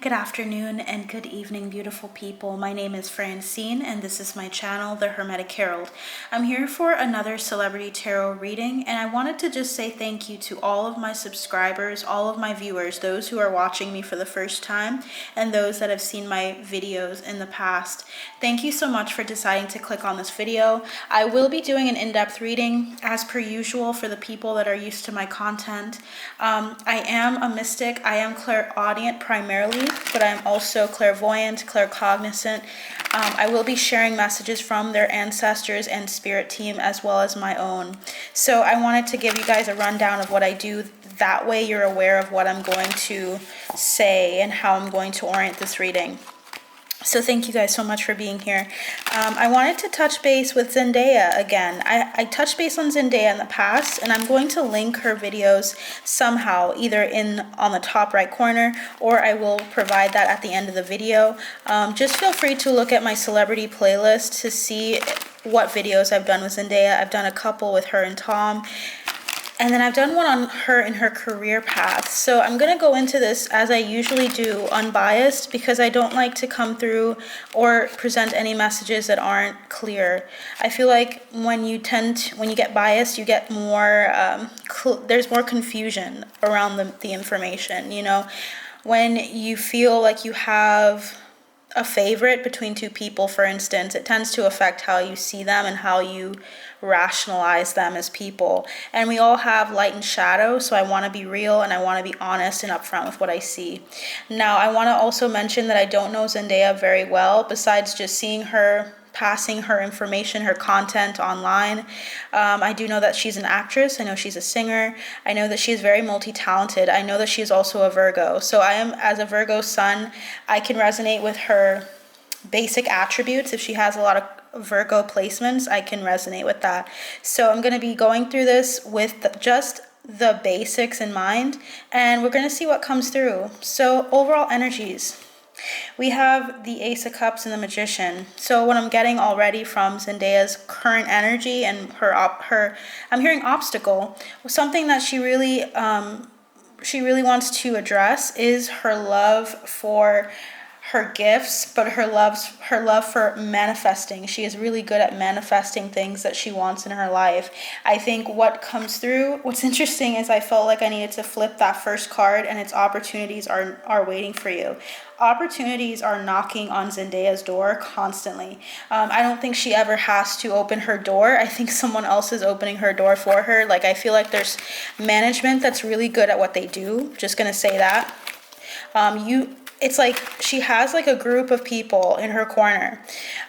good afternoon, and good evening, beautiful people. My name is Francine, and this is my channel, The Hermetic Herald. I'm here for another celebrity tarot reading, and I wanted to just say thank you to all of my subscribers, all of my viewers, those who are watching me for the first time, and those that have seen my videos in the past. Thank you so much for deciding to click on this video. I will be doing an in-depth reading, as per usual, for the people that are used to my content. I am a mystic. I am clairaudient primarily, but I am also clairvoyant, claircognizant. I will be sharing messages from their ancestors and spirit team as well as my own. So I wanted to give you guys a rundown of what I do. That way you're aware of what I'm going to say and how I'm going to orient this reading. So thank you guys so much for being here. I wanted to touch base with Zendaya again. I touched base on Zendaya in the past, and I'm going to link her videos somehow, either on the top right corner, or I will provide that at the end of the video. Just feel free to look at my celebrity playlist to see what videos I've done with Zendaya. I've done a couple with her and Tom. And then I've done one on her in her career path. So I'm going to go into this as I usually do, unbiased, because I don't like to come through or present any messages that aren't clear. I feel like when you get biased, you get more, there's more confusion around the information, you know? When you feel like you have a favorite between two people, for instance, it tends to affect how you see them and how you rationalize them as people. And we all have light and shadow, so I want to be real and I want to be honest and upfront with what I see. Now, I want to also mention that I don't know Zendaya very well, besides just seeing her, passing her information, her content online. I do know that she's an actress. I know she's a singer. I know that she's very multi-talented. I know that she's also a Virgo. So I am, as a Virgo sun, I can resonate with her basic attributes. If she has a lot of Virgo placements, I can resonate with that. So I'm going to be going through this with just the basics in mind, and we're going to see what comes through. So overall energies. We have the Ace of Cups and the Magician. So what I'm getting already from Zendaya's current energy and her I'm hearing obstacle, something that she really wants to address is her love for her gifts, but her love for manifesting. She is really good at manifesting things that she wants in her life. I think what's interesting is I felt like I needed to flip that first card, and its opportunities are waiting for you. Opportunities are knocking on Zendaya's door constantly. I don't think she ever has to open her door. I think someone else is opening her door for her. Like, I feel like there's management that's really good at what they do. Just gonna say that. It's like she has like a group of people in her corner.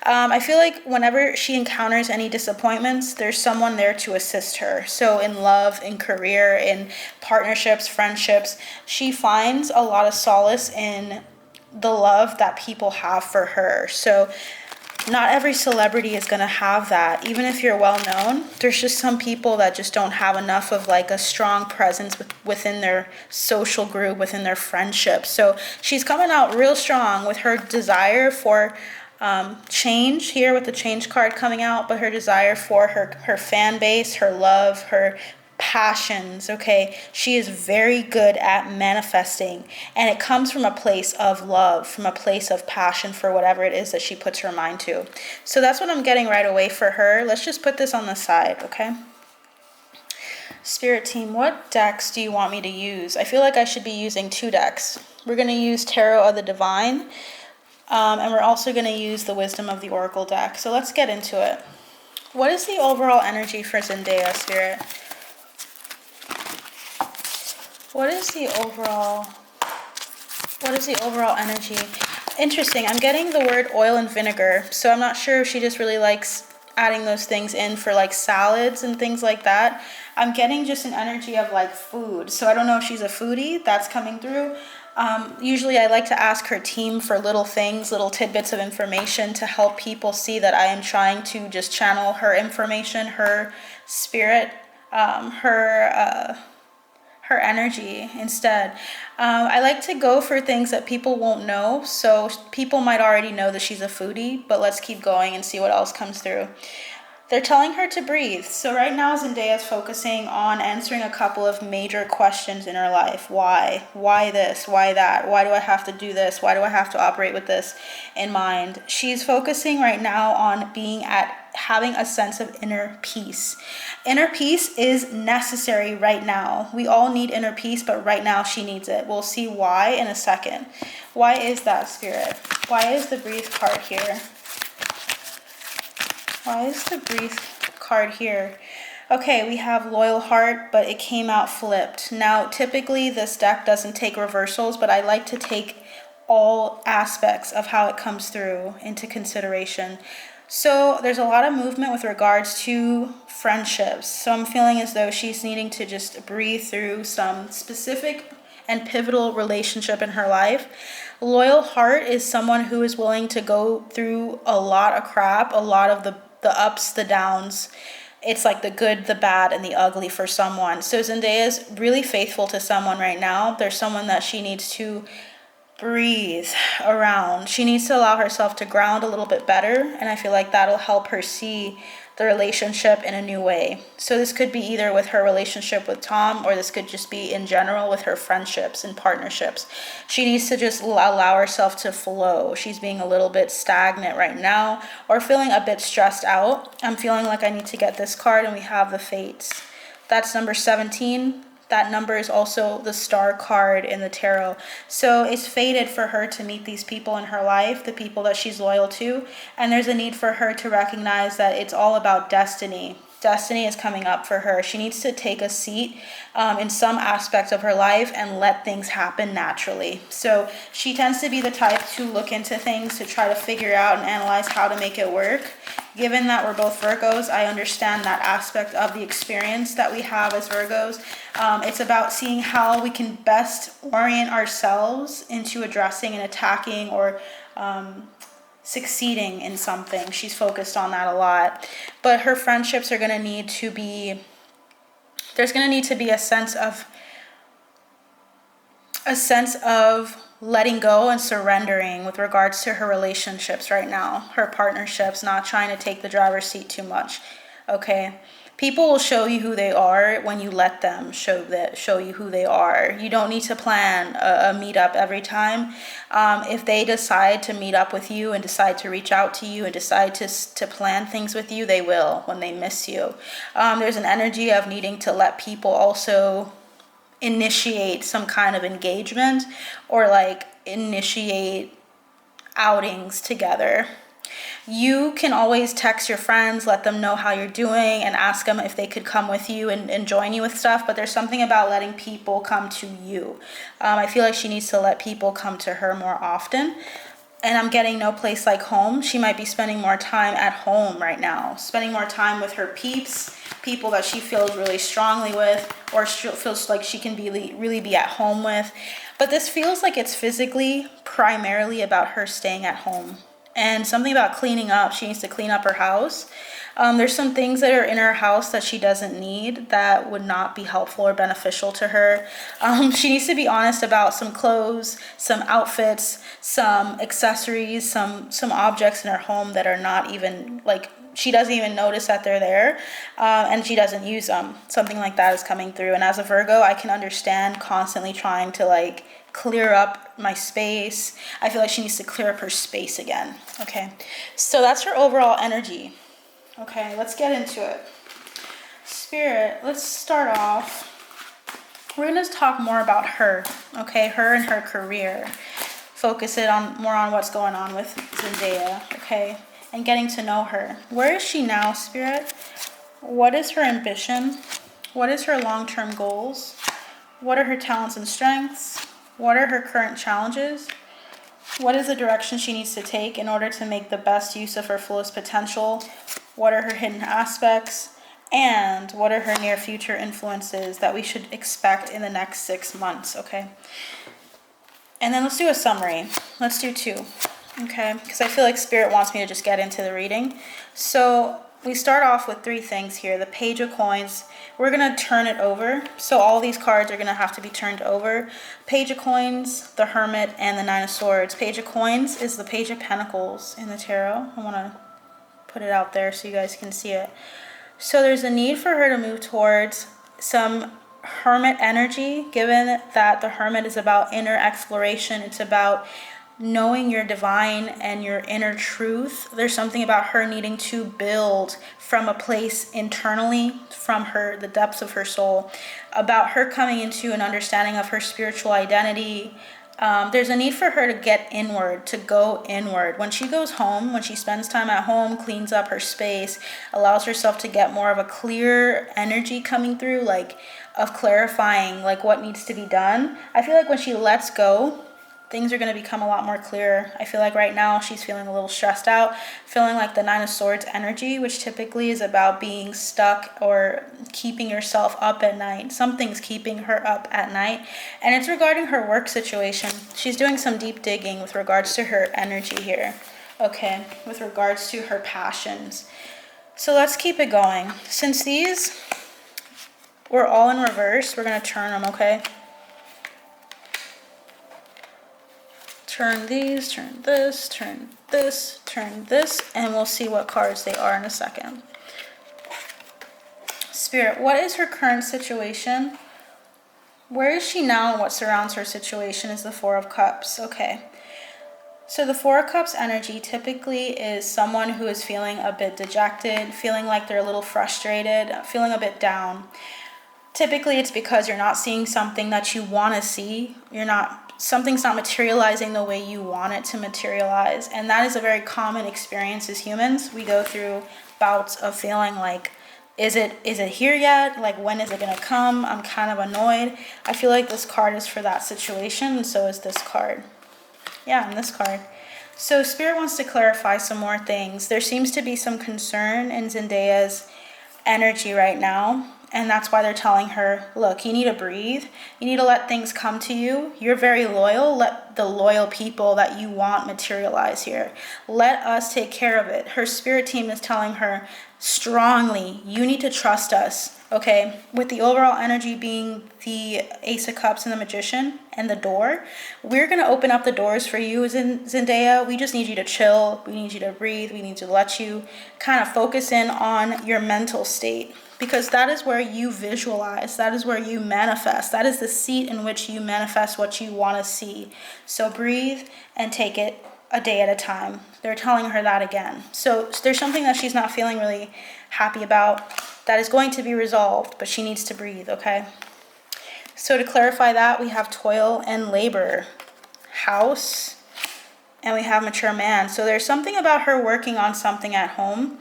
I feel like whenever she encounters any disappointments, there's someone there to assist her. So in love, in career, in partnerships, friendships, she finds a lot of solace in the love that people have for her. So not every celebrity is going to have that. Even if you're well known, there's just some people that just don't have enough of like a strong presence within their social group, within their friendships. So she's coming out real strong with her desire for change here, with the change card coming out, but her desire for her fan base, her love, her passions. Okay, she is very good at manifesting, and it comes from a place of love, from a place of passion for whatever it is that she puts her mind to. So that's what I'm getting right away for her. Let's just put this on the side, okay? Spirit team, what decks do you want me to use? I feel like I should be using two decks. We're going to use Tarot of the Divine, and we're also going to use the Wisdom of the Oracle deck. So let's get into it. What is the overall energy for Zendaya, Spirit? What is the overall energy? Interesting. I'm getting the word oil and vinegar. So I'm not sure if she just really likes adding those things in for like salads and things like that. I'm getting just an energy of like food. So I don't know if she's a foodie. That's coming through. Usually I like to ask her team for little things, little tidbits of information to help people see that I am trying to just channel her information, her spirit, her energy instead. I like to go for things that people won't know. So people might already know that she's a foodie, but let's keep going and see what else comes through. They're telling her to breathe. So right now Zendaya is focusing on answering a couple of major questions in her life. Why? Why this? Why that? Why do I have to do this? Why do I have to operate with this in mind? She's focusing right now on having a sense of inner peace. Inner peace is necessary right now. We all need inner peace, but right now she needs it. We'll see why in a second. Why is that, Spirit? Why is the breathe card here? Why is the breathe card here? Okay, we have loyal heart, but it came out flipped. Now, typically this deck doesn't take reversals, but I like to take all aspects of how it comes through into consideration. So there's a lot of movement with regards to friendships. So I'm feeling as though she's needing to just breathe through some specific and pivotal relationship in her life. Loyal heart is someone who is willing to go through a lot of crap, a lot of the ups, the downs. It's like the good, the bad, and the ugly for someone. So Zendaya is really faithful to someone right now. There's someone that she needs to breathe around. She needs to allow herself to ground a little bit better, and I feel like that'll help her see the relationship in a new way. So this could be either with her relationship with Tom, or this could just be in general with her friendships and partnerships. She needs to just allow herself to flow. She's being a little bit stagnant right now, or feeling a bit stressed out. I'm feeling like I need to get this card, and we have the Fates. That's number 17. That number is also the star card in the tarot. So it's fated for her to meet these people in her life, the people that she's loyal to. And there's a need for her to recognize that it's all about destiny. Destiny is coming up for her. She needs to take a seat in some aspect of her life and let things happen naturally. So she tends to be the type to look into things to try to figure out and analyze how to make it work. Given that we're both Virgos, I understand that aspect of the experience that we have as Virgos. It's about seeing how we can best orient ourselves into addressing and attacking or succeeding in something. She's focused on that a lot. But her friendships are going to need to be, there's going to need to be a sense of letting go and surrendering with regards to her relationships right now, her partnerships, not trying to take the driver's seat too much. Okay, people will show you who they are when you let them show you who they are. You don't need to plan a meetup every time. If they decide to meet up with you and decide to reach out to you and decide to plan things with you, they will when they miss you. There's an energy of needing to let people also initiate some kind of engagement, or like initiate outings together. You can always text your friends, let them know how you're doing, and ask them if they could come with you and join you with stuff. But there's something about letting people come to you. I feel like she needs to let people come to her more often. And I'm getting no place like home. She might be spending more time at home right now, spending more time with her peeps, people that she feels really strongly with, or feels like she can really be at home with. But this feels like it's physically primarily about her staying at home. And something about cleaning up. She needs to clean up her house. There's some things that are in her house that she doesn't need, that would not be helpful or beneficial to her. She needs to be honest about some clothes, some outfits, some accessories, some objects in her home that are not even, like, she doesn't even notice that they're there, and she doesn't use them. Something like that is coming through. And as a Virgo, I can understand constantly trying to like clear up my space. I feel like she needs to clear up her space again. Okay, so that's her overall energy. Okay, let's get into it. Spirit, let's start off. We're going to talk more about her, okay? Her and her career. Focus it on more on what's going on with Zendaya, okay? And getting to know her. Where is she now, Spirit? What is her ambition? What is her long-term goals? What are her talents and strengths? What are her current challenges? What is the direction she needs to take in order to make the best use of her fullest potential? What are her hidden aspects? And what are her near future influences that we should expect in the next 6 months, okay? And then let's do a summary. Let's do 2, okay? Because I feel like Spirit wants me to just get into the reading. So we start off with 3 things here. The Page of Coins. We're going to turn it over. So all these cards are going to have to be turned over. Page of Coins, the Hermit, and the Nine of Swords. Page of Coins is the Page of Pentacles in the tarot. I want to put it out there so you guys can see it. So there's a need for her to move towards some hermit energy, given that the hermit is about inner exploration. It's about knowing your divine and your inner truth. There's something about her needing to build from a place internally, from the depths of her soul, about her coming into an understanding of her spiritual identity. There's a need for her to get inward, to go inward. When she goes home, when she spends time at home, cleans up her space, allows herself to get more of a clear energy coming through, like of clarifying like what needs to be done. I feel like when she lets go, things are going to become a lot more clear. I feel like right now she's feeling a little stressed out, feeling like the Nine of Swords energy, which typically is about being stuck or keeping yourself up at night. Something's keeping her up at night, and it's regarding her work situation. She's doing some deep digging with regards to her energy here, okay, with regards to her passions. So let's keep it going. Since these were all in reverse, we're going to turn them, okay? Turn these, turn this, turn this, turn this, and we'll see what cards they are in a second. Spirit, what is her current situation? Where is she now and what surrounds her situation is the Four of Cups. Okay. So the Four of Cups energy typically is someone who is feeling a bit dejected, feeling like they're a little frustrated, feeling a bit down. Typically it's because you're not seeing something that you want to see. Something's not materializing the way you want it to materialize. And that is a very common experience as humans. We go through bouts of feeling like, is it here yet? Like, when is it going to come? I'm kind of annoyed. I feel like this card is for that situation, and so is this card. Yeah, and this card. So Spirit wants to clarify some more things. There seems to be some concern in Zendaya's energy right now. And that's why they're telling her, look, you need to breathe. You need to let things come to you. You're very loyal. Let the loyal people that you want materialize here. Let us take care of it. Her spirit team is telling her strongly, you need to trust us. Okay, with the overall energy being the Ace of Cups and the Magician and the door, we're going to open up the doors for you, Zendaya. We just need you to chill. We need you to breathe. We need to let you kind of focus in on your mental state, because that is where you visualize. That is where you manifest. That is the seat in which you manifest what you want to see. So breathe and take it a day at a time. They're telling her that again. So there's something that she's not feeling really happy about that is going to be resolved, but she needs to breathe, okay? So to clarify that, we have toil and labor, house, and we have mature man. So there's something about her working on something at home.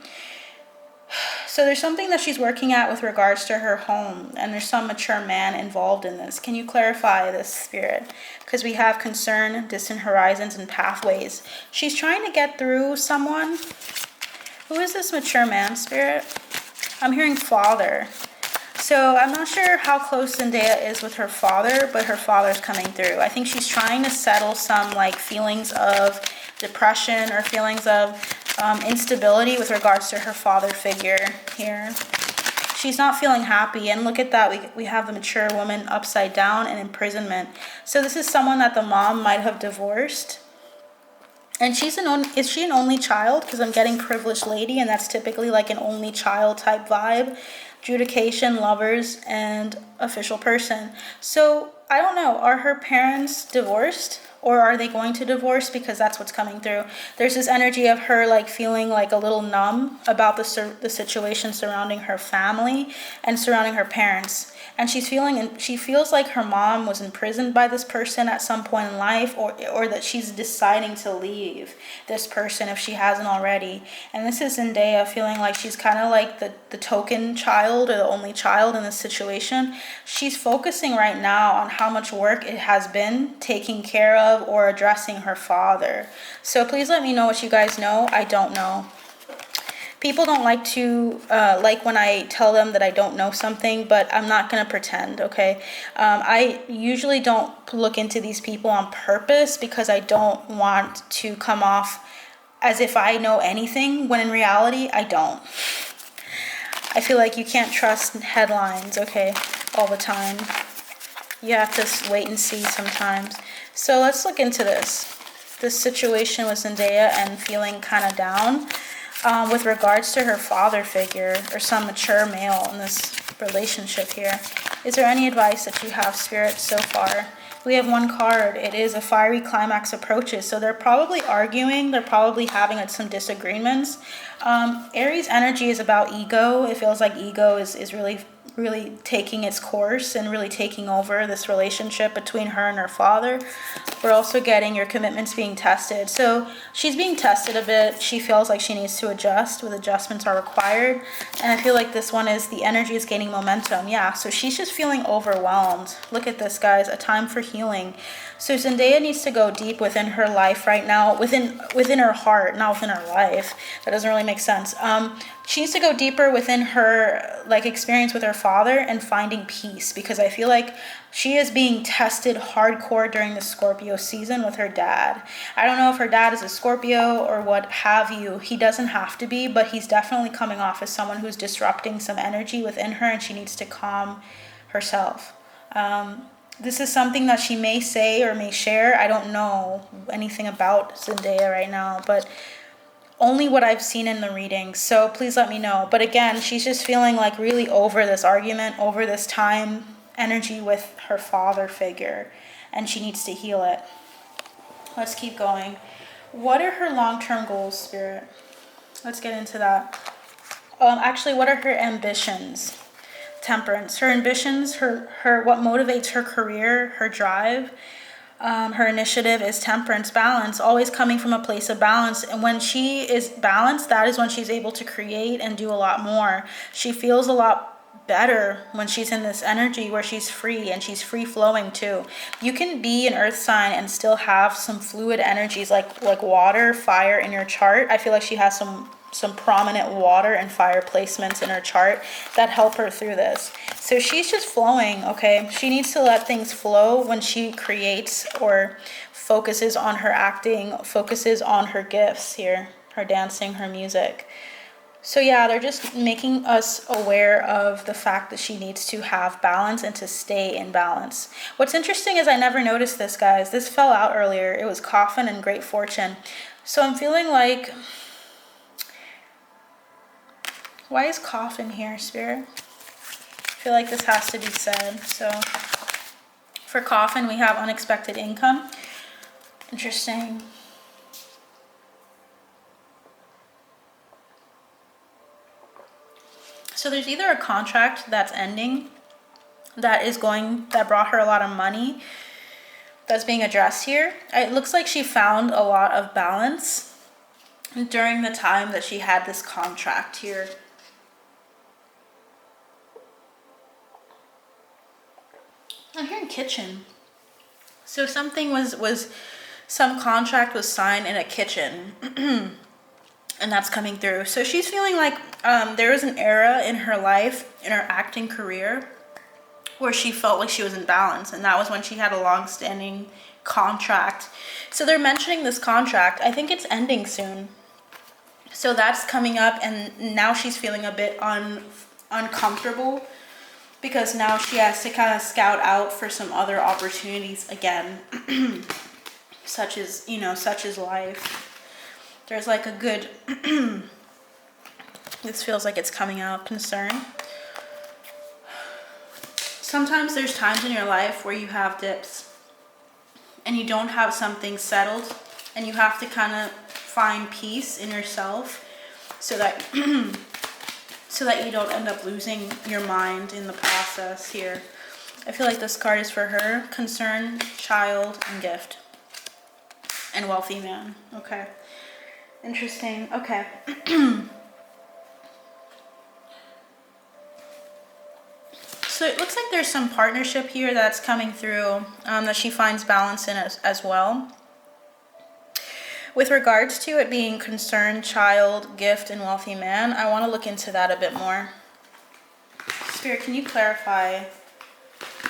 So there's something that she's working at with regards to her home, and there's some mature man involved in this. Can you clarify this, Spirit? Because we have concern, distant horizons, and pathways. She's trying to get through someone. Who is this mature man, Spirit? I'm hearing father. So I'm not sure how close Zendaya is with her father, but her father's coming through. I think she's trying to settle some like feelings of depression or feelings of instability with regards to her father figure here. She's not feeling happy, and look at that, we have the mature woman upside down and imprisonment. So this is someone that the mom might have divorced. And is she an only child? Because I'm getting privileged lady, and that's typically like an only child type vibe. Adjudication, lovers, and official person. So I don't know, are her parents divorced? Or are they going to divorce? Because that's what's coming through. There's this energy of her like feeling like a little numb about the situation surrounding her family and surrounding her parents. And she feels like her mom was imprisoned by this person at some point in life, or that she's deciding to leave this person if she hasn't already. And this is Zendaya feeling like she's kind of like the token child or the only child in this situation. She's focusing right now on how much work it has been taking care of or addressing her father. So please let me know what you guys know. I don't know. People don't like to, like when I tell them that I don't know something, but I'm not going to pretend, okay? I usually don't look into these people on purpose because I don't want to come off as if I know anything, when in reality, I don't. I feel like you can't trust headlines, okay, all the time. You have to wait and see sometimes. So let's look into this situation with Zendaya and feeling kind of down. with regards to her father figure or some mature male in this relationship here. Is there any advice that you have, Spirit, so far? We have one card. It is a fiery climax approaches. So they're probably arguing. They're probably having some disagreements. Aries energy is about ego. It feels like ego is really taking its course and really taking over this relationship between her and her father. We're also getting your commitments being tested. So she's being tested a bit. She feels like she needs to adjust, with adjustments are required. And I feel like this one is the energy is gaining momentum. Yeah, so she's just feeling overwhelmed. Look at this, guys, a time for healing. So Zendaya needs to go deep within her life right now, within her heart, not within her life. That doesn't really make sense. She needs to go deeper within her experience with her father and finding peace, because I feel like she is being tested hardcore during the Scorpio season with her dad. I don't know if her dad is a Scorpio or what have you. He doesn't have to be, but he's definitely coming off as someone who's disrupting some energy within her, and she needs to calm herself. This is something that she may say or may share. I don't know anything about Zendaya right now, but only what I've seen in the reading. So please let me know. But again, she's just feeling like really over this argument, over this time energy with her father figure, and she needs to heal it. Let's keep going. What are her long-term goals, Spirit? Let's get into that. Actually, what are her ambitions? Temperance. Her ambitions, her what motivates her career, her drive, her initiative is temperance, balance, always coming from a place of balance. And when she is balanced, that is when she's able to create and do a lot more. She feels a lot better when she's in this energy where she's free, and she's free flowing too. You can be an earth sign and still have some fluid energies like water, fire in your chart. I feel like she has some prominent water and fire placements in her chart that help her through this. So she's just flowing, okay? She needs to let things flow when she creates or focuses on her acting, focuses on her gifts here, her dancing, her music. So yeah, they're just making us aware of the fact that she needs to have balance and to stay in balance. What's interesting is I never noticed this, guys. This fell out earlier. It was Coffin and Great Fortune. So I'm feeling like, why is Coffin here, Spirit? I feel like this has to be said. So for Coffin, we have unexpected income. Interesting. So there's either a contract that's ending that brought her a lot of money that's being addressed here. It looks like she found a lot of balance during the time that she had this contract here. I'm hearing kitchen. So something some contract was signed in a kitchen. And that's coming through. So she's feeling like there was an era in her life, in her acting career, where she felt like she was in balance. And that was when she had a long-standing contract. So they're mentioning this contract. I think it's ending soon. So that's coming up, and now she's feeling a bit uncomfortable, because now she has to kind of scout out for some other opportunities again, such as life. There's like a good, this feels like it's coming out, concern. Sometimes there's times in your life where you have dips and you don't have something settled, and you have to kind of find peace in yourself so that you don't end up losing your mind in the process here. I feel like this card is for her, concern, child, and gift, and wealthy man. Okay. Interesting. Okay. So it looks like there's some partnership here that's coming through that she finds balance in as well. With regards to it being concern, child, gift, and wealthy man, I want to look into that a bit more. Spirit, can you clarify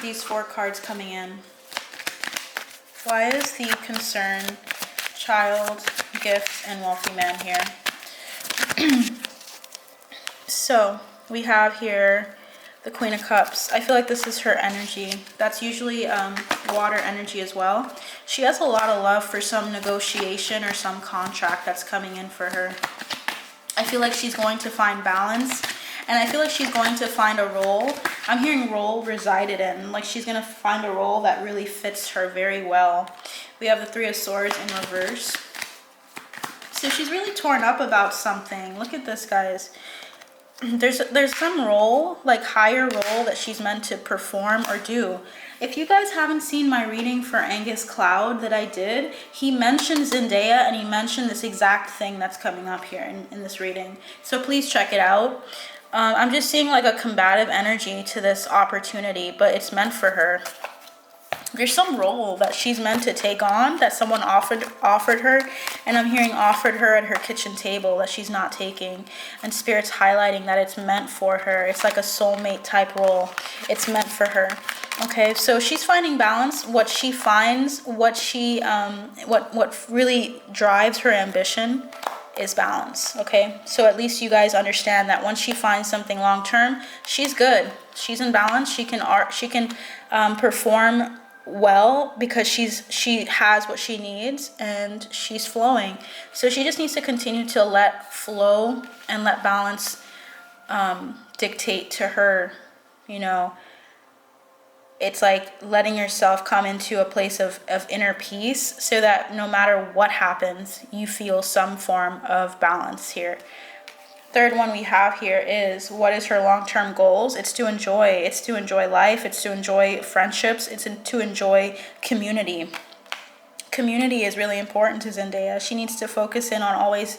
these 4 cards coming in? Why is the concern, child, gift, and wealthy man here? So we have here the Queen of Cups. I feel like this is her energy. That's usually water energy as well. She has a lot of love for some negotiation or some contract that's coming in for her. I feel like she's going to find balance, and I feel like she's going to find a role. I'm hearing role resided in, like she's going to find a role that really fits her very well. We have the Three of Swords in reverse. So she's really torn up about something. Look at this, guys. There's some role, like higher role, that she's meant to perform or do. If you guys haven't seen my reading for Angus Cloud that I did, he mentioned Zendaya, and he mentioned this exact thing that's coming up here in this reading. So please check it out. I'm just seeing like a combative energy to this opportunity, but it's meant for her. There's some role that she's meant to take on that someone offered her, and I'm hearing offered her at her kitchen table that she's not taking, and Spirit's highlighting that it's meant for her. It's like a soulmate type role. It's meant for her. Okay, so she's finding balance. What she finds, what really drives her ambition is balance. Okay, so at least you guys understand that once she finds something long term, she's good. She's in balance. She can perform well because she has what she needs, and she's flowing. So she just needs to continue to let flow and let balance dictate to her. You know, it's like letting yourself come into a place of inner peace, so that no matter what happens, you feel some form of balance here. Third one we have here is, what is her long-term goals? It's to enjoy life, it's to enjoy friendships, it's to enjoy community. Community is really important to Zendaya. She needs to focus in on always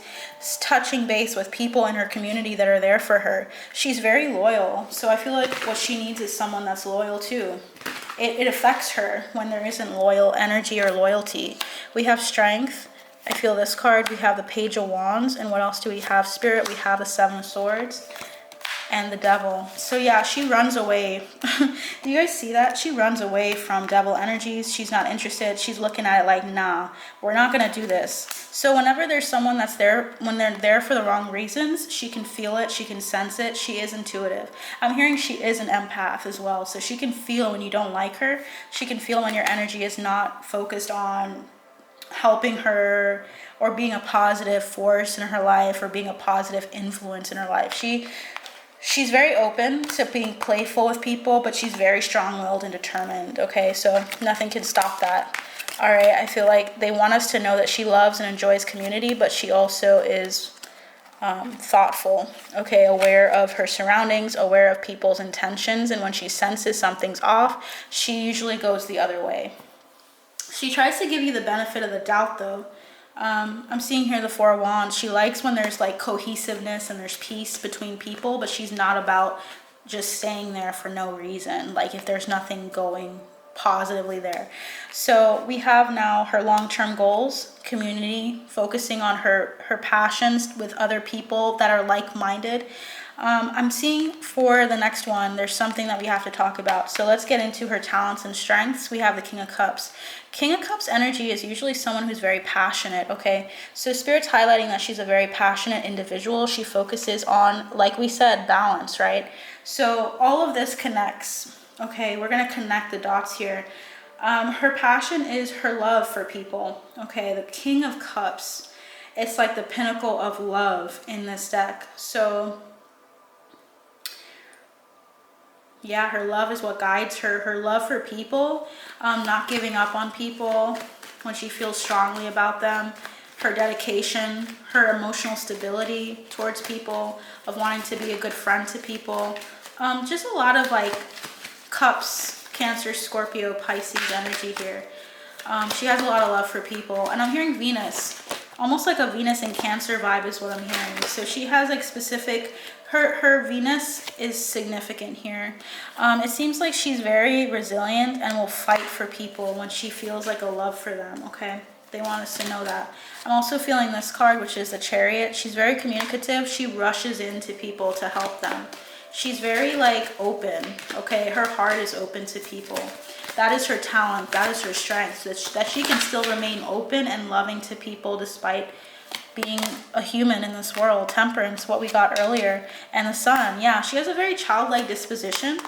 touching base with people in her community that are there for her. She's very loyal, so I feel like what she needs is someone that's loyal too. It affects her when there isn't loyal energy or loyalty. We have strength. I feel this card. We have the Page of Wands. And what else do we have? Spirit, we have the Seven of Swords and the Devil. So yeah, she runs away. Do you guys see that? She runs away from devil energies. She's not interested. She's looking at it like, nah, we're not going to do this. So whenever there's someone that's there, when they're there for the wrong reasons, she can feel it. She can sense it. She is intuitive. I'm hearing she is an empath as well. So she can feel when you don't like her. She can feel when your energy is not focused on helping her or being a positive force in her life or being a positive influence in her life. She's very open to being playful with people, but she's very strong-willed and determined. Okay, so nothing can stop that. All right, I feel like they want us to know that she loves and enjoys community, but she also is thoughtful, okay, aware of her surroundings, aware of people's intentions, and when she senses something's off, she usually goes the other way. She tries to give you the benefit of the doubt, though. I'm seeing here the Four of Wands. She likes when there's like cohesiveness and there's peace between people, but she's not about just staying there for no reason, like if there's nothing going positively there. So we have now her long-term goals, community, focusing on her passions with other people that are like-minded. I'm seeing for the next one, there's something that we have to talk about. So let's get into her talents and strengths. We have the King of Cups. King of Cups energy is usually someone who's very passionate, okay? So Spirit's highlighting that she's a very passionate individual. She focuses on, like we said, balance, right? So all of this connects, okay? We're going to connect the dots here. Her passion is her love for people, okay? The King of Cups, it's like the pinnacle of love in this deck. So yeah, her love is what guides her. Her love for people, not giving up on people when she feels strongly about them. Her dedication, her emotional stability towards people, of wanting to be a good friend to people. Just a lot of like cups, Cancer, Scorpio, Pisces energy here. She has a lot of love for people. And I'm hearing Venus. Almost like a Venus in Cancer vibe is what I'm hearing. So she has like specific... Her Venus is significant here. It seems like she's very resilient and will fight for people when she feels like a love for them, okay? They want us to know that. I'm also feeling this card, which is the Chariot. She's very communicative. She rushes into people to help them. She's very like open, okay? Her heart is open to people. That is her talent. That is her strength. That she can still remain open and loving to people despite being a human in this world. Temperance, what we got earlier, and the Sun. Yeah, she has a very childlike disposition.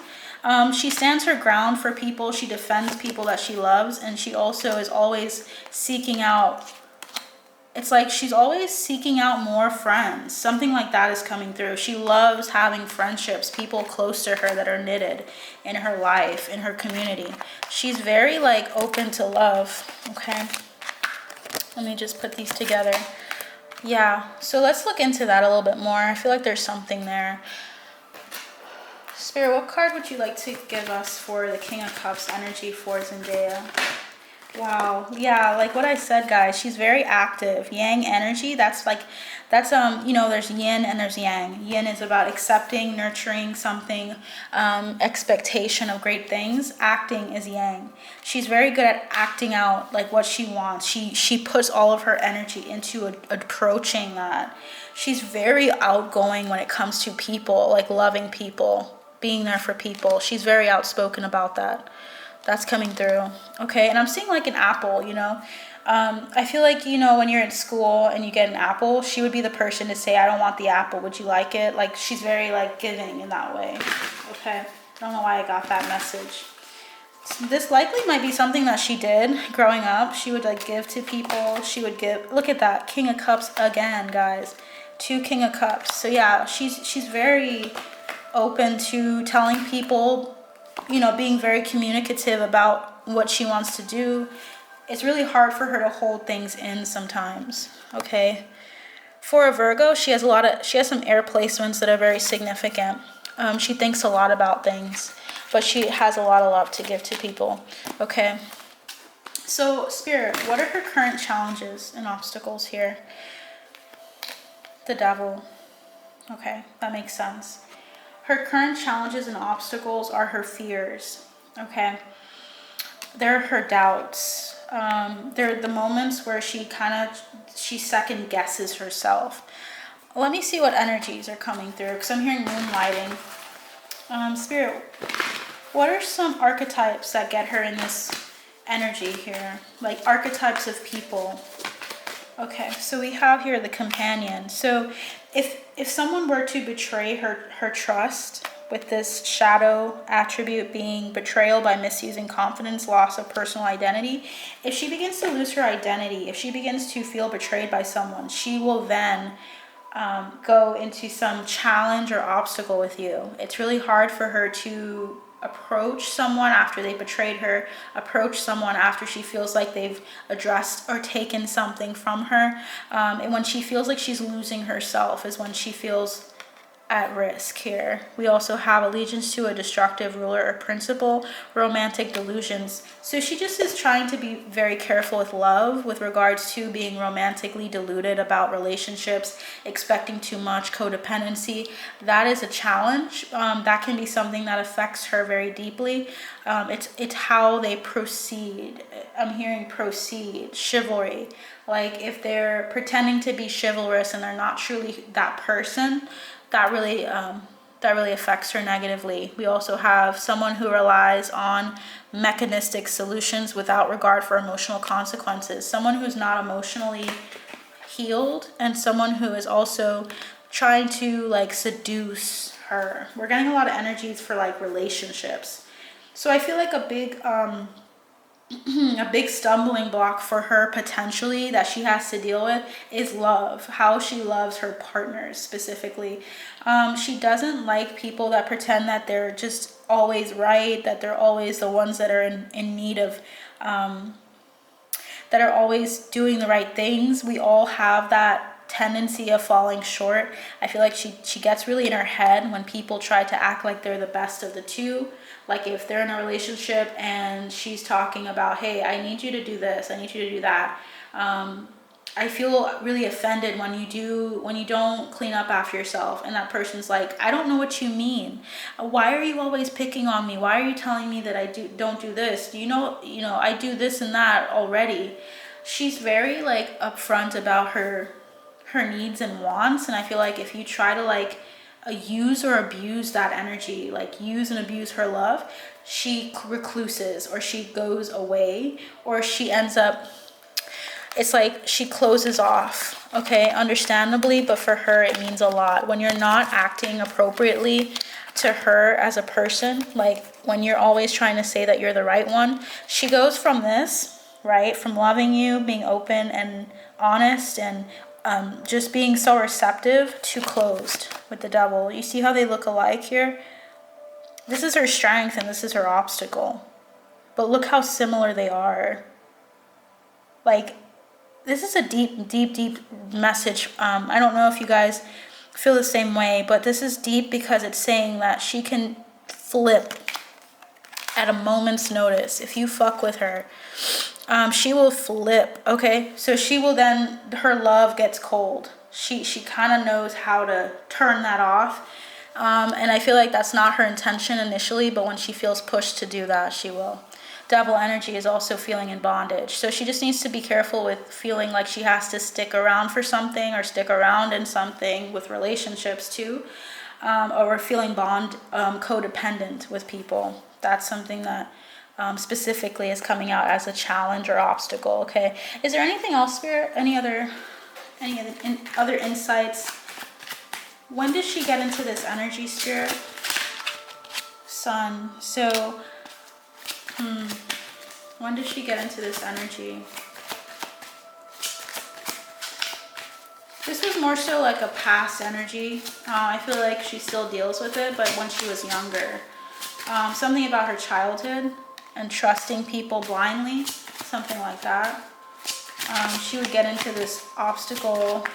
She stands her ground for people. She defends people that she loves, and she also is always seeking out it's like she's always seeking out more friends. Something like that is coming through. She loves having friendships, people close to her that are knitted in her life, in her community. She's very like open to love. Okay, let me just put these together. Yeah, so let's look into that a little bit more. I feel like there's something there. Spirit, what card would you like to give us for the King of Cups energy for Zendaya? Wow. Yeah, like what I said, guys, she's very active. Yang energy, that's you know, there's yin and there's yang. Yin is about accepting, nurturing something, expectation of great things. Acting is yang. She's very good at acting out like what she wants. She puts all of her energy into approaching that. She's very outgoing when it comes to people, like loving people, being there for people. She's very outspoken about that. That's coming through. Okay, and I'm seeing like an apple, you know. I feel like, you know, when you're in school and you get an apple, she would be the person to say, I don't want the apple. Would you like it? Like, she's very like giving in that way. Okay, I don't know why I got that message. This likely might be something that she did growing up. She would like give to people. She would give, look at that, King of Cups again, guys. 2 King of Cups. So yeah, she's very open to telling people, you know, being very communicative about what she wants to do. It's really hard for her to hold things in sometimes. Okay, for a Virgo, she has some air placements that are very significant. She thinks a lot about things, but she has a lot of love to give to people. Okay, so Spirit, what are her current challenges and obstacles here? The Devil. Okay, that makes sense. Her current challenges and obstacles are her fears, okay? They're her doubts. They're the moments where she second guesses herself. Let me see what energies are coming through, because I'm hearing moonlighting. Spirit, what are some archetypes that get her in this energy here? Like archetypes of people. Okay, so we have here the Companion. So if someone were to betray her trust, with this shadow attribute being betrayal by misusing confidence, loss of personal identity, if she begins to lose her identity, if she begins to feel betrayed by someone, she will then go into some challenge or obstacle with you. It's really hard for her to approach someone after they betrayed her, approach someone after she feels like they've addressed or taken something from her. And when she feels like she's losing herself is when she feels at risk here. We also have allegiance to a destructive ruler or principle, romantic delusions. So she just is trying to be very careful with love with regards to being romantically deluded about relationships, expecting too much, codependency. That is a challenge. That can be something that affects her very deeply. It's how they proceed. I'm hearing proceed, chivalry. Like if they're pretending to be chivalrous and they're not truly that person, that really affects her negatively. We also have someone who relies on mechanistic solutions without regard for emotional consequences. Someone who's not emotionally healed, and someone who is also trying to like seduce her. We're getting a lot of energies for like relationships. So I feel like a big stumbling block for her potentially that she has to deal with is love, how she loves her partners specifically. She doesn't like people that pretend that they're just always right, that they're always the ones that are in need of, that are always doing the right things. We all have that tendency of falling short. I feel like she gets really in her head when people try to act like they're the best of the two. Like if they're in a relationship and she's talking about, hey, I need you to do this, I need you to do that. I feel really offended when you don't clean up after yourself and that person's like, I don't know what you mean. Why are you always picking on me? Why are you telling me that I don't do this? Do you know, I do this and that already. She's very like upfront about her needs and wants, and I feel like if you try to like use or abuse that energy, like use and abuse her love, she recluses or she goes away or she ends up, it's like she closes off. Okay, understandably, but for her it means a lot when you're not acting appropriately to her as a person. Like when you're always trying to say that you're the right one, she goes from this, right, from loving you, being open and honest and just being so receptive to closed with the Devil. You see how they look alike here? This is her strength and this is her obstacle. But look how similar they are. Like, this is a deep, deep, deep message. I don't know if you guys feel the same way, but this is deep because it's saying that she can flip at a moment's notice. If you fuck with her, she will flip. Okay, so she will then, her love gets cold. She kind of knows how to turn that off. And I feel like that's not her intention initially, but when she feels pushed to do that, she will. Devil energy is also feeling in bondage. So she just needs to be careful with feeling like she has to stick around for something or stick around in something with relationships too. Or feeling codependent with people. That's something that specifically is coming out as a challenge or obstacle. Okay. Is there anything else, Spirit? Any other insights? When did she get into this energy, Spirit? Sun. So, when did she get into this energy? This was more so like a past energy. I feel like she still deals with it, but when she was younger. Something about her childhood and trusting people blindly, something like that. She would get into this obstacle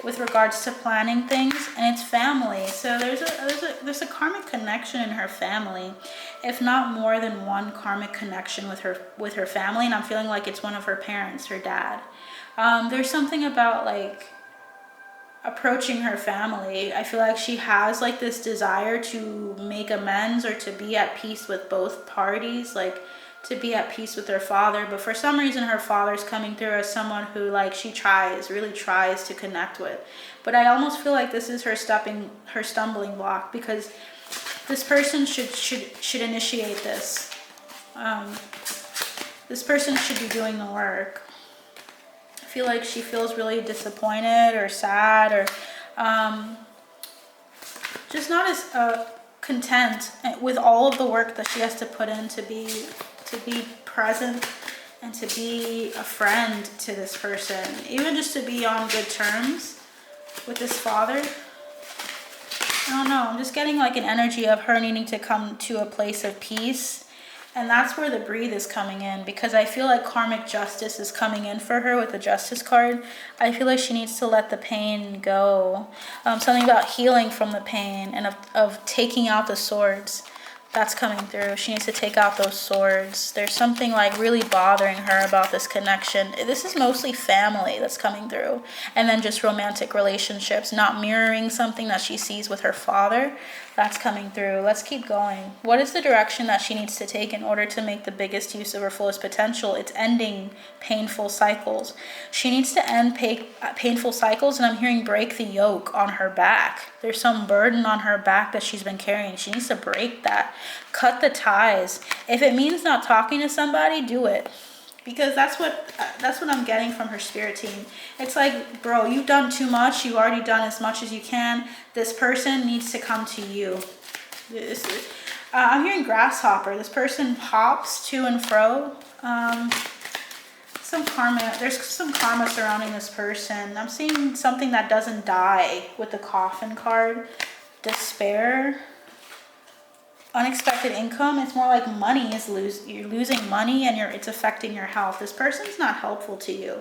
with regards to planning things, and it's family. So there's a karmic connection in her family, if not more than one karmic connection with her family. And I'm feeling like it's one of her parents, her dad. There's something about like approaching her family. I feel like she has like this desire to make amends or to be at peace with both parties, like to be at peace with her father. But for some reason her father's coming through as someone who like she really tries to connect with. But I almost feel like this is her stumbling block, because this person should initiate this. This person should be doing the work. I feel like she feels really disappointed or sad or just not as content with all of the work that she has to put in to be present and to be a friend to this person, even just to be on good terms with this father. I don't know, I'm just getting like an energy of her needing to come to a place of peace. And that's where the breathe is coming in, because I feel like karmic justice is coming in for her with the Justice card. I feel like she needs to let the pain go. Something about healing from the pain and of taking out the swords. That's coming through. She needs to take out those swords. There's something like really bothering her about this connection. This is mostly family that's coming through. And then just romantic relationships, not mirroring something that she sees with her father. That's coming through. Let's keep going. What is the direction that she needs to take in order to make the biggest use of her fullest potential? It's ending painful cycles. She needs to end painful cycles, and I'm hearing break the yoke on her back. There's some burden on her back that she's been carrying. She needs to break that. Cut the ties. If it means not talking to somebody, do it. Because that's what I'm getting from her spirit team. It's like, bro, you've done too much. You've already done as much as you can. This person needs to come to you. I'm hearing grasshopper. This person hops to and fro. Some karma. There's some karma surrounding this person. I'm seeing something that doesn't die with the coffin card. Despair. Unexpected income. It's more like money is you're losing money and it's affecting your health. This person's not helpful to you.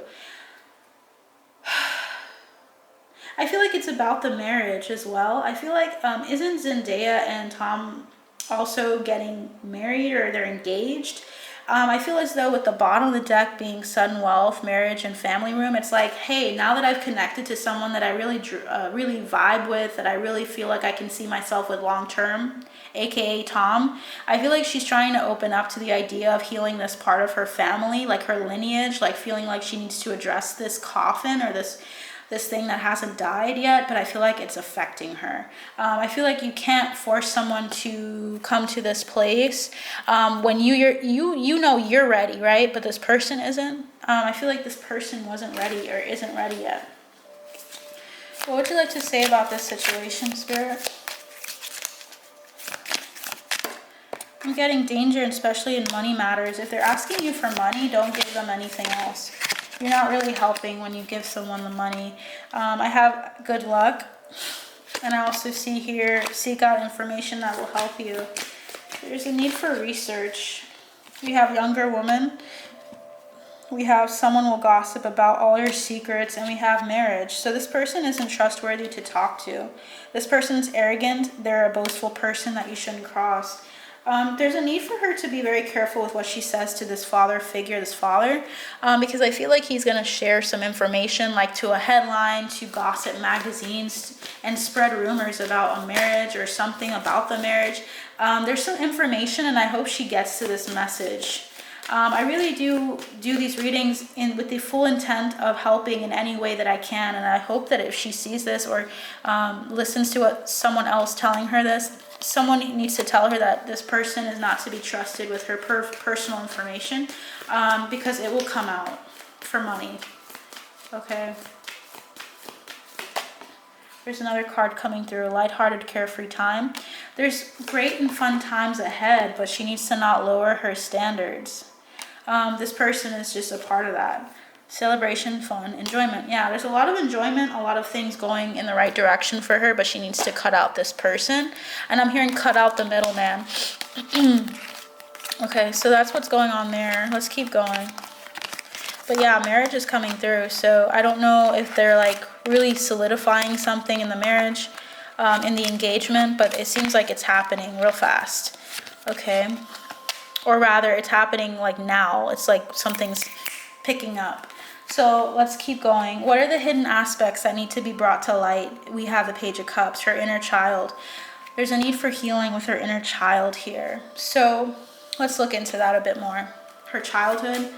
I feel like it's about the marriage as well. I feel like isn't Zendaya and Tom also getting married, or they're engaged? I feel as though with the bottom of the deck being sudden wealth, marriage, and family room, it's like, hey, now that I've connected to someone that I really vibe with, that I really feel like I can see myself with long term, aka Tom, I feel like she's trying to open up to the idea of healing this part of her family, like her lineage, like feeling like she needs to address this coffin or this thing that hasn't died yet, but I feel like it's affecting her. I feel like you can't force someone to come to this place when you know you're ready, right? But this person isn't. I feel like this person wasn't ready or isn't ready yet. What would you like to say about this situation, Spirit? I'm getting danger, especially in money matters. If they're asking you for money, don't give them anything else. You're not really helping when you give someone the money. I have good luck. And I also see here, seek out information that will help you. There's a need for research. We have younger woman. We have someone will gossip about all your secrets, and we have marriage. So this person isn't trustworthy to talk to. This person's arrogant. They're a boastful person that you shouldn't cross. There's a need for her to be very careful with what she says to this father figure, this father, because I feel like he's going to share some information like to a headline, to gossip magazines, and spread rumors about a marriage or something about the marriage. There's some information, and I hope she gets to this message. I really do these readings with the full intent of helping in any way that I can, and I hope that if she sees this or listens to what someone else telling her this, someone needs to tell her that this person is not to be trusted with her personal information, because it will come out for money. Okay. There's another card coming through, lighthearted, carefree time. There's great and fun times ahead, but she needs to not lower her standards. This person is just a part of that. Celebration, fun, enjoyment. Yeah, there's a lot of enjoyment, a lot of things going in the right direction for her, but she needs to cut out this person. And I'm hearing cut out the middleman. Okay, so that's what's going on there. Let's keep going. But yeah, marriage is coming through. So I don't know if they're like really solidifying something in the marriage, in the engagement, but it seems like it's happening real fast. Okay. Or rather, it's happening like now. It's like something's picking up. So let's keep going. What are the hidden aspects that need to be brought to light? We have the Page of Cups, her inner child. There's a need for healing with her inner child here. So let's look into that a bit more. Her childhood.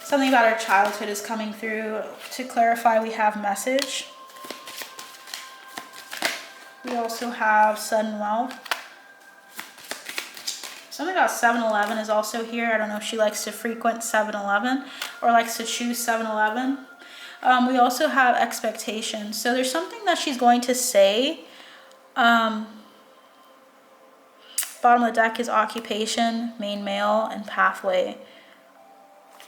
Something about her childhood is coming through. To clarify, we have message. We also have sudden wealth. Something about 7-Eleven is also here. I don't know if she likes to frequent 7-Eleven or likes to choose 7-Eleven. We also have expectations. So there's something that she's going to say. Bottom of the deck is occupation, main male, and pathway.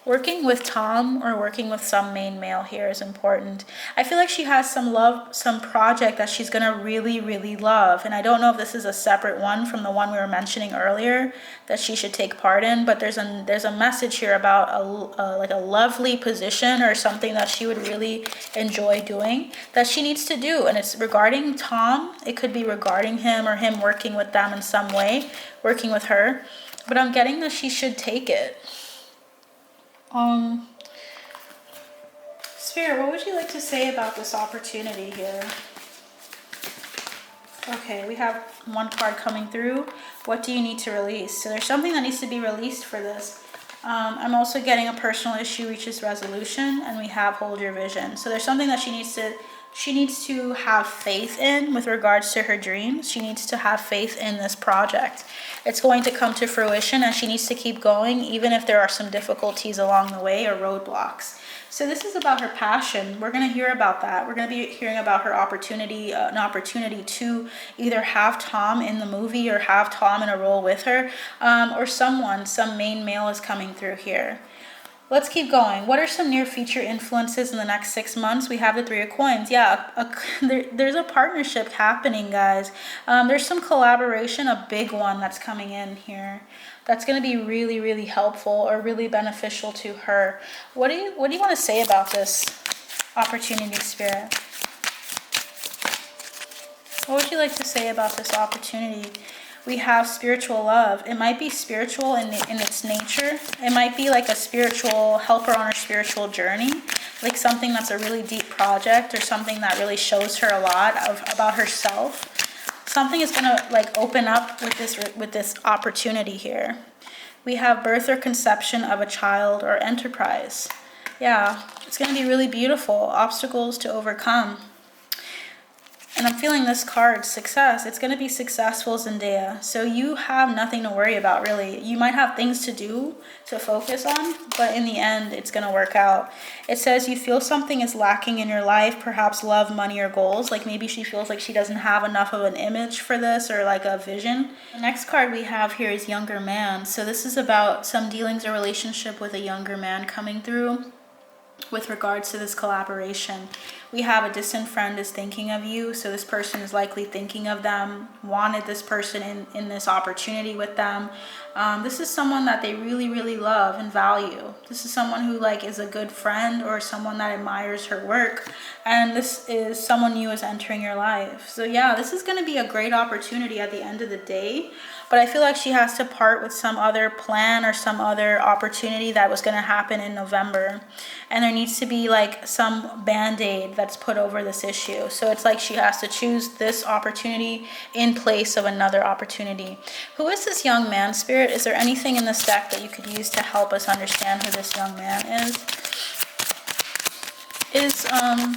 Working with Tom or working with some main male here is important. I feel like she has some love, some project that she's gonna really, really love. And I don't know if this is a separate one from the one we were mentioning earlier that she should take part in, but there's a message here about like a lovely position or something that she would really enjoy doing that she needs to do. And it's regarding Tom. It could be regarding him or him working with them in some way, working with her. But I'm getting that she should take it. Spirit, what would you like to say about this opportunity here? Okay, we have one card coming through. What do you need to release? So there's something that needs to be released for this. I'm also getting a personal issue reaches resolution, and we have hold your vision. So there's something that she needs to have faith in with regards to her dreams. She needs to have faith in this project. It's going to come to fruition, and she needs to keep going even if there are some difficulties along the way or roadblocks. So this is about her passion. We're going to hear about that. We're going to be hearing about her opportunity, an opportunity to either have Tom in the movie or have Tom in a role with her, or some main male is coming through here. Let's keep going. What are some near future influences in the next 6 months? We have the Three of Coins. Yeah, there's a partnership happening, guys. There's some collaboration, a big one that's coming in here. That's going to be really, really helpful or really beneficial to her. What do you want to say about this opportunity, Spirit? What would you like to say about this opportunity? We have spiritual love. It might be spiritual in its nature. It might be like a spiritual helper on her spiritual journey, like something that's a really deep project or something that really shows her a lot about herself. Something is going to like open up with this opportunity here. We have birth or conception of a child or enterprise. Yeah, it's going to be really beautiful. Obstacles to overcome. And I'm feeling this card, success. It's going to be successful, Zendaya. So you have nothing to worry about, really. You might have things to do, to focus on, but in the end, it's going to work out. It says you feel something is lacking in your life, perhaps love, money, or goals. Like maybe she feels like she doesn't have enough of an image for this or like a vision. The next card we have here is younger man. So this is about some dealings or relationship with a younger man coming through. with regards to this collaboration. We have a distant friend is thinking of you, so this person is likely thinking of them, wanted this person in this opportunity with them. This is someone that they really, really love and value. This is someone who like is a good friend or someone that admires her work, and this is someone new is entering your life. So yeah, this is going to be a great opportunity at the end of the day. But I feel like she has to part with some other plan or some other opportunity that was going to happen in November. And there needs to be like some band-aid that's put over this issue. So it's like she has to choose this opportunity in place of another opportunity. Who is this young man, Spirit? Is there anything in this deck that you could use to help us understand who this young man is? Is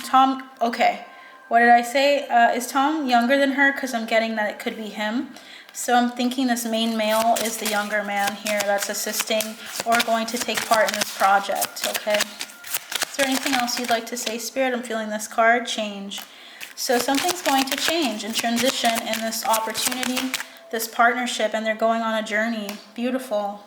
Tom... Okay. What did I say? Is Tom younger than her? Because I'm getting that it could be him. So I'm thinking this main male is the younger man here that's assisting or going to take part in this project, okay? Is there anything else you'd like to say, Spirit? I'm feeling this card, change. So something's going to change and transition in this opportunity, this partnership, and they're going on a journey. Beautiful.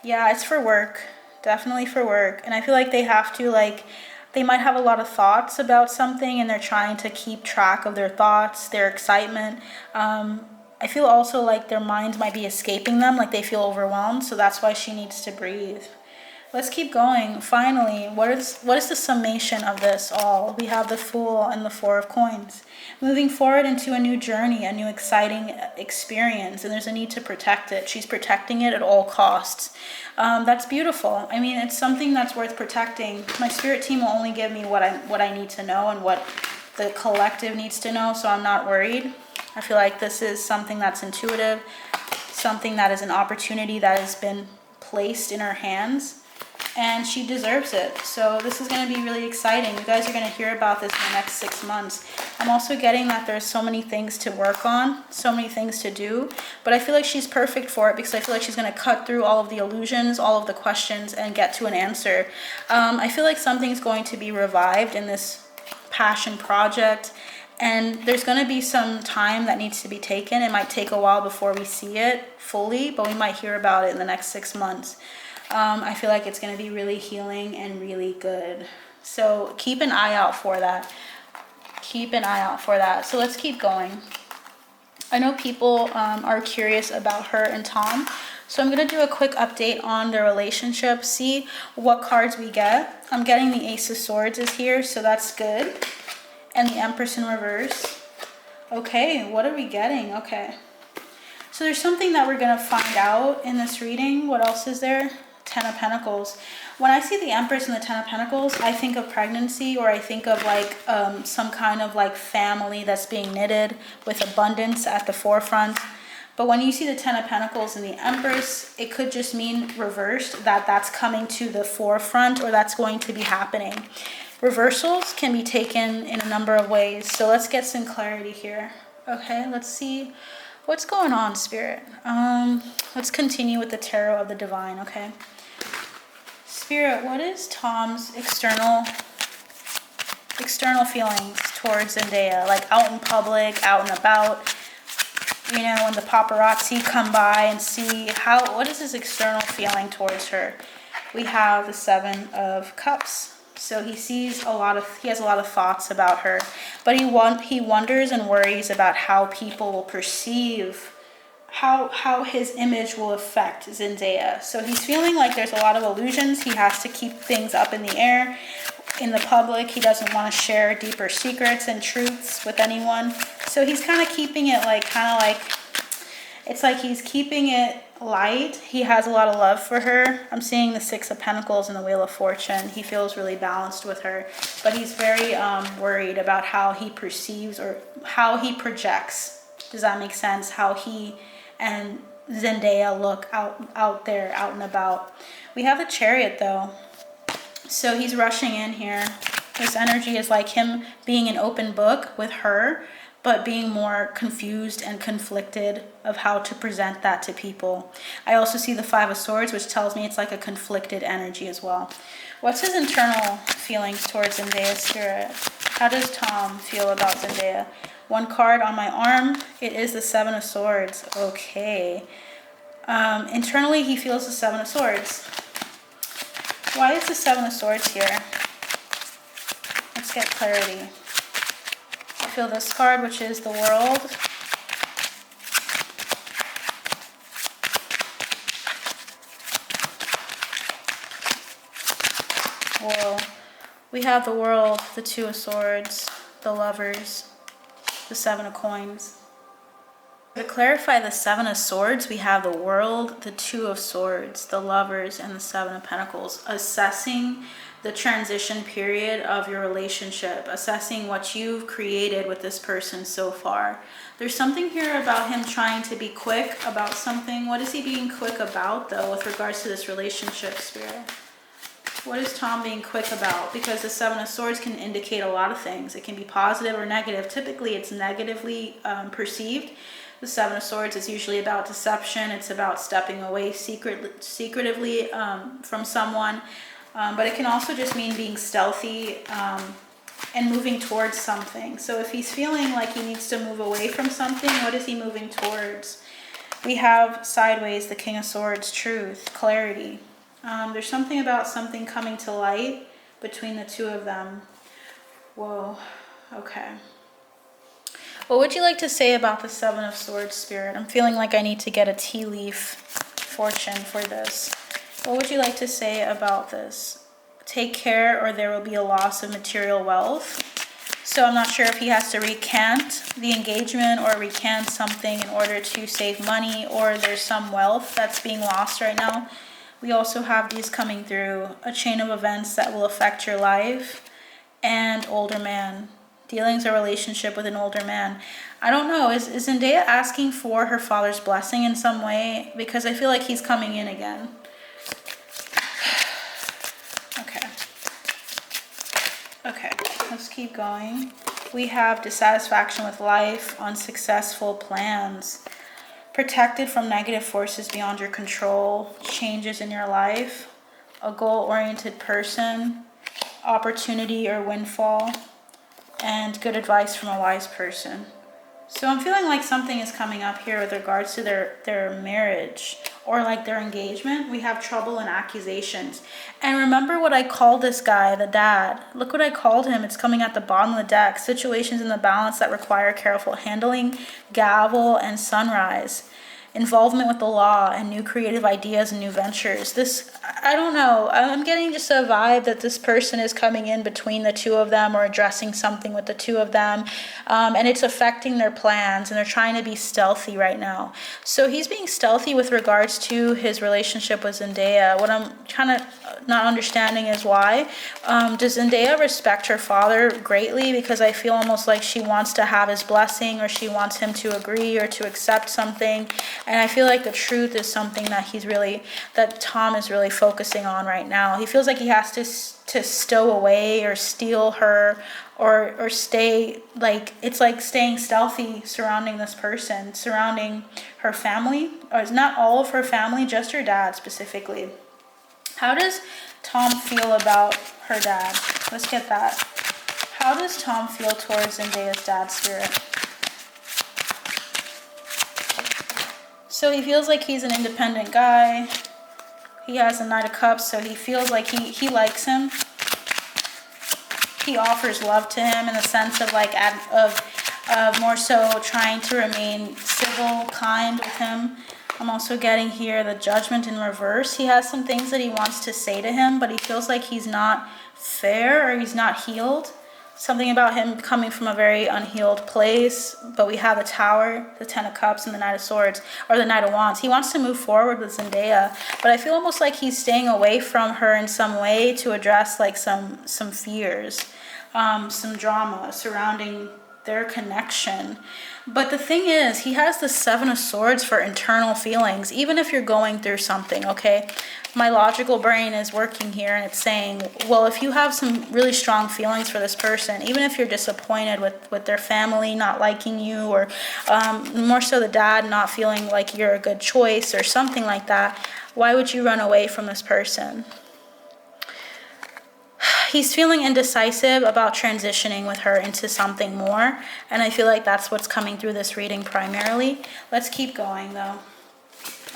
Yeah, it's for work. Definitely for work. And I feel like they have to, like, they might have a lot of thoughts about something and they're trying to keep track of their thoughts, their excitement. I feel also like their minds might be escaping them, like they feel overwhelmed, so that's why she needs to breathe. Let's keep going. Finally, what is the summation of this all? We have the Fool and the Four of Coins. Moving forward into a new journey, a new exciting experience, and there's a need to protect it. She's protecting it at all costs. That's beautiful. I mean, it's something that's worth protecting. My spirit team will only give me what I need to know and what the collective needs to know, so I'm not worried. I feel like this is something that's intuitive, something that is an opportunity that has been placed in her hands, and she deserves it. So this is going to be really exciting. You guys are going to hear about this in the next 6 months. I'm also getting that there's so many things to work on, so many things to do, but I feel like she's perfect for it because I feel like she's going to cut through all of the illusions, all of the questions, and get to an answer. I feel like something's going to be revived in this passion project. And there's going to be some time that needs to be taken. It might take a while before we see it fully, but we might hear about it in the next 6 months. I feel like it's going to be really healing and really good. So keep an eye out for that. Keep an eye out for that. So let's keep going. I know people are curious about her and Tom. So I'm going to do a quick update on their relationship. See what cards we get. I'm getting the Ace of Swords is here, so that's good. And the Empress in reverse. Okay, what are we getting? Okay. So there's something that we're going to find out in this reading. What else is there? Ten of Pentacles. When I see the Empress and the Ten of Pentacles, I think of pregnancy, or I think of like some kind of like family that's being knitted with abundance at the forefront. But when you see the Ten of Pentacles and the Empress, it could just mean reversed, that that's coming to the forefront or that's going to be happening. Reversals can be taken in a number of ways. So let's get some clarity here. Okay, let's see what's going on, Spirit. Let's continue with the Tarot of the Divine, okay? Spirit, what is Tom's external feelings towards Zendaya? Like out in public, out and about, you know, when the paparazzi come by and see what is his external feeling towards her? We have the Seven of Cups. So he has a lot of thoughts about her, but he wonders and worries about how people will perceive, how his image will affect Zendaya. So he's feeling like there's a lot of illusions. He has to keep things up in the air, in the public. He doesn't want to share deeper secrets and truths with anyone. So he's kind of keeping it it's like he's keeping it light. He has a lot of love for her. I'm seeing the Six of Pentacles and the Wheel of Fortune. He feels really balanced with her, but he's very worried about how he perceives or how he projects. Does that make sense? How he and Zendaya look out there, out and about. We have the Chariot though. So he's rushing in here. This energy is like him being an open book with her, but being more confused and conflicted of how to present that to people. I also see the Five of Swords, which tells me it's like a conflicted energy as well. What's his internal feelings towards Zendaya, Spirit? How does Tom feel about Zendaya? One card on my arm, it is the Seven of Swords. Okay. Internally, he feels the Seven of Swords. Why is the Seven of Swords here? Let's get clarity. I feel this card, which is the World. Whoa. We have the World, the Two of Swords, the Lovers, the Seven of Coins. To clarify the Seven of Swords, we have the World, the Two of Swords, the Lovers, and the Seven of Pentacles. Assessing the transition period of your relationship, assessing what you've created with this person so far. There's something here about him trying to be quick about something. What is he being quick about, though, with regards to this relationship, Spirit? What is Tom being quick about? Because the Seven of Swords can indicate a lot of things. It can be positive or negative. Typically, it's negatively perceived. The Seven of Swords is usually about deception. It's about stepping away secretively from someone. But it can also just mean being stealthy and moving towards something. So if he's feeling like he needs to move away from something, what is he moving towards? We have sideways, the King of Swords, truth, clarity. There's something about something coming to light between the two of them. Whoa, okay. What would you like to say about the Seven of Swords, Spirit? I'm feeling like I need to get a tea leaf fortune for this. What would you like to say about this? Take care or there will be a loss of material wealth. So I'm not sure if he has to recant the engagement or recant something in order to save money, or there's some wealth that's being lost right now. We also have these coming through, a chain of events that will affect your life, and older man. Dealings or relationship with an older man. I don't know, is Zendaya asking for her father's blessing in some way? Because I feel like he's coming in again. Okay, let's keep going. We have dissatisfaction with life, unsuccessful plans, protected from negative forces beyond your control, changes in your life, a goal-oriented person, opportunity or windfall, and good advice from a wise person. So I'm feeling like something is coming up here with regards to their marriage or like their engagement. We have trouble and accusations. And remember what I called this guy, the dad. Look what I called him. It's coming at the bottom of the deck. Situations in the balance that require careful handling, gavel, and sunrise. Involvement with the law and new creative ideas and new ventures. This, I don't know, I'm getting just a vibe that this person is coming in between the two of them or addressing something with the two of them, and it's affecting their plans, and they're trying to be stealthy right now. So he's being stealthy with regards to his relationship with Zendaya. What I'm kind of not understanding is why. Does Zendaya respect her father greatly? Because I feel almost like she wants to have his blessing, or she wants him to agree or to accept something. And I feel like the truth is something that Tom is really focusing on right now. He feels like he has to stow away or steal her or stay, like, it's like staying stealthy surrounding this person, surrounding her family. Or it's not all of her family, just her dad specifically. How does Tom feel about her dad? Let's get that. How does Tom feel towards Zendaya's dad, Spirit? So he feels like he's an independent guy. He has a Knight of Cups, so he feels like he likes him. He offers love to him in the sense of like of more so trying to remain civil, kind with him. I'm also getting here the Judgment in reverse. He has some things that he wants to say to him, but he feels like he's not fair or he's not healed. Something about him coming from a very unhealed place. But we have the Tower, the Ten of Cups, and the Knight of Swords, or the Knight of Wands. He wants to move forward with Zendaya, but I feel almost like he's staying away from her in some way to address like some fears, some drama surrounding their connection. But the thing is, he has the Seven of Swords for internal feelings, even if you're going through something, okay? My logical brain is working here, and it's saying, well, if you have some really strong feelings for this person, even if you're disappointed with their family not liking you, or more so the dad not feeling like you're a good choice or something like that, why would you run away from this person? He's feeling indecisive about transitioning with her into something more, and I feel like that's what's coming through this reading primarily. Let's keep going, though.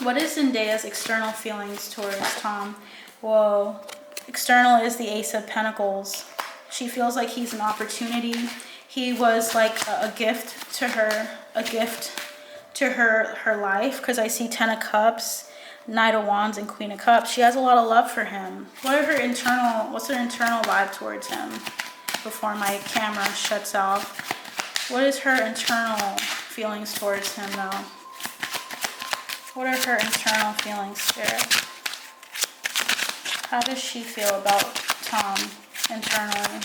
What is Zendaya's external feelings towards Tom? Whoa. External is the Ace of Pentacles. She feels like he's an opportunity. He was like a gift to her, a gift to her life, because I see 10 of Cups, Knight of Wands, and Queen of Cups. She has a lot of love for him. What's her internal vibe towards him before my camera shuts off? What is her internal feelings towards him though? What are her internal feelings, Spirit? How does she feel about Tom internally?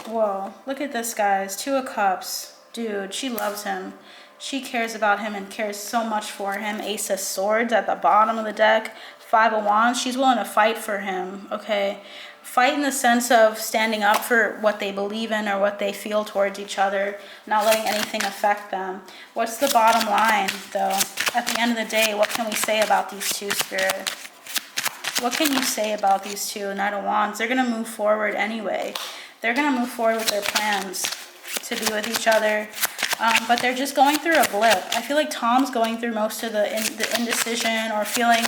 Whoa, look at this, guys. 2 of Cups. Dude, she loves him. She cares about him and cares so much for him. Ace of Swords at the bottom of the deck. 5 of Wands. She's willing to fight for him, okay? Fight in the sense of standing up for what they believe in or what they feel towards each other, not letting anything affect them. What's the bottom line, though? At the end of the day, what can we say about these two, Spirit? What can you say about these two? Knight of Wands. They're going to move forward anyway. They're going to move forward with their plans to be with each other. But they're just going through a blip. I feel like Tom's going through most of the indecision, or feeling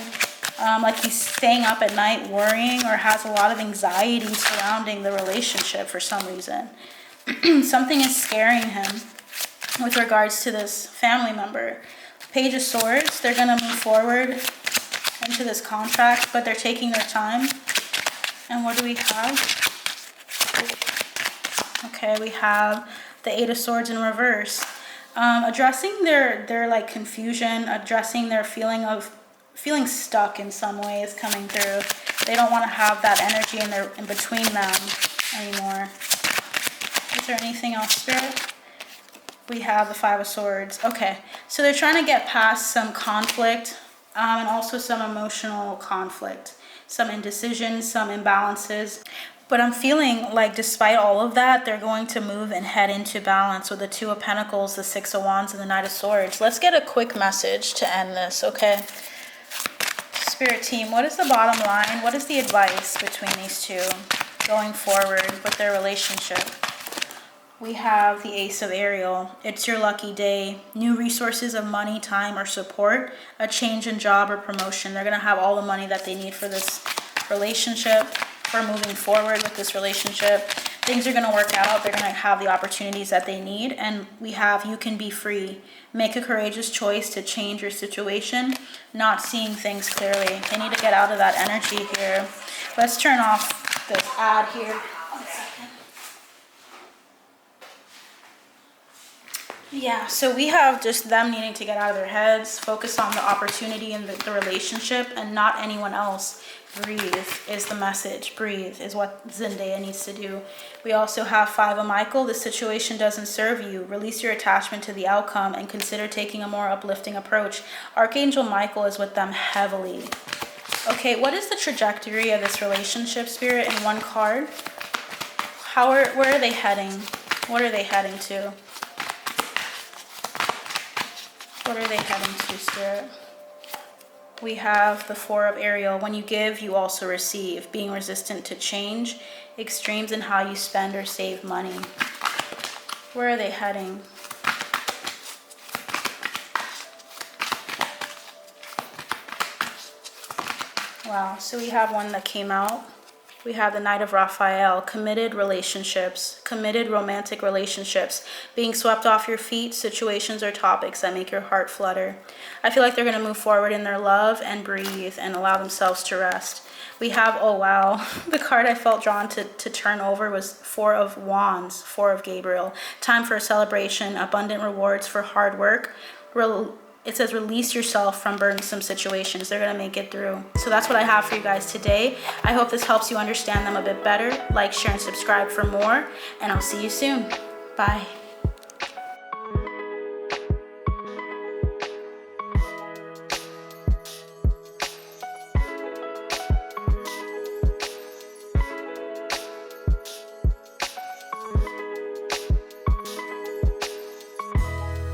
like he's staying up at night worrying, or has a lot of anxiety surrounding the relationship for some reason. Something is scaring him with regards to this family member. Page of Swords. They're going to move forward into this contract, but they're taking their time. And what do we have? Okay, we have the 8 of Swords in reverse. Addressing their like confusion, addressing their feeling stuck in some ways coming through. They don't want to have that energy in between them anymore. Is there anything else, Spirit? We have the 5 of Swords. Okay, so they're trying to get past some conflict, and also some emotional conflict, some indecision, some imbalances. But I'm feeling like despite all of that, they're going to move and head into balance with the 2 of Pentacles, the 6 of Wands, and the Knight of Swords. Let's get a quick message to end this, okay? Spirit team, what is the bottom line? What is the advice between these two going forward with their relationship? We have the Ace of Ariel. It's your lucky day. New resources of money, time, or support. A change in job or promotion. They're going to have all the money that they need for this relationship, for moving forward with this relationship. Things are going to work out. They're going to have the opportunities that they need. And we have, you can be free. Make a courageous choice to change your situation, not seeing things clearly. They need to get out of that energy here. Let's turn off this ad here. 1 second. Yeah, so we have just them needing to get out of their heads, focus on the opportunity and the relationship, and not anyone else. Breathe is the message. Breathe is what Zendaya needs to do. We also have 5 of Michael. The situation doesn't serve you. Release your attachment to the outcome and consider taking a more uplifting approach. Archangel Michael is with them heavily. Okay, what is the trajectory of this relationship, Spirit, in one card? Where are they heading? What are they heading to? What are they heading to, Spirit? We have the 4 of Ariel. When you give, you also receive. Being resistant to change. Extremes in how you spend or save money. Where are they heading? Wow, so we have one that came out. We have the Knight of Raphael, committed relationships, committed romantic relationships, being swept off your feet, situations or topics that make your heart flutter. I feel like they're going to move forward in their love and breathe and allow themselves to rest. We have, oh wow, the card I felt drawn to turn over was 4 of Wands, 4 of Gabriel. Time for a celebration, abundant rewards for hard work. It says release yourself from burdensome situations. They're going to make it through. So that's what I have for you guys today. I hope this helps you understand them a bit better. Like, share, and subscribe for more. And I'll see you soon. Bye.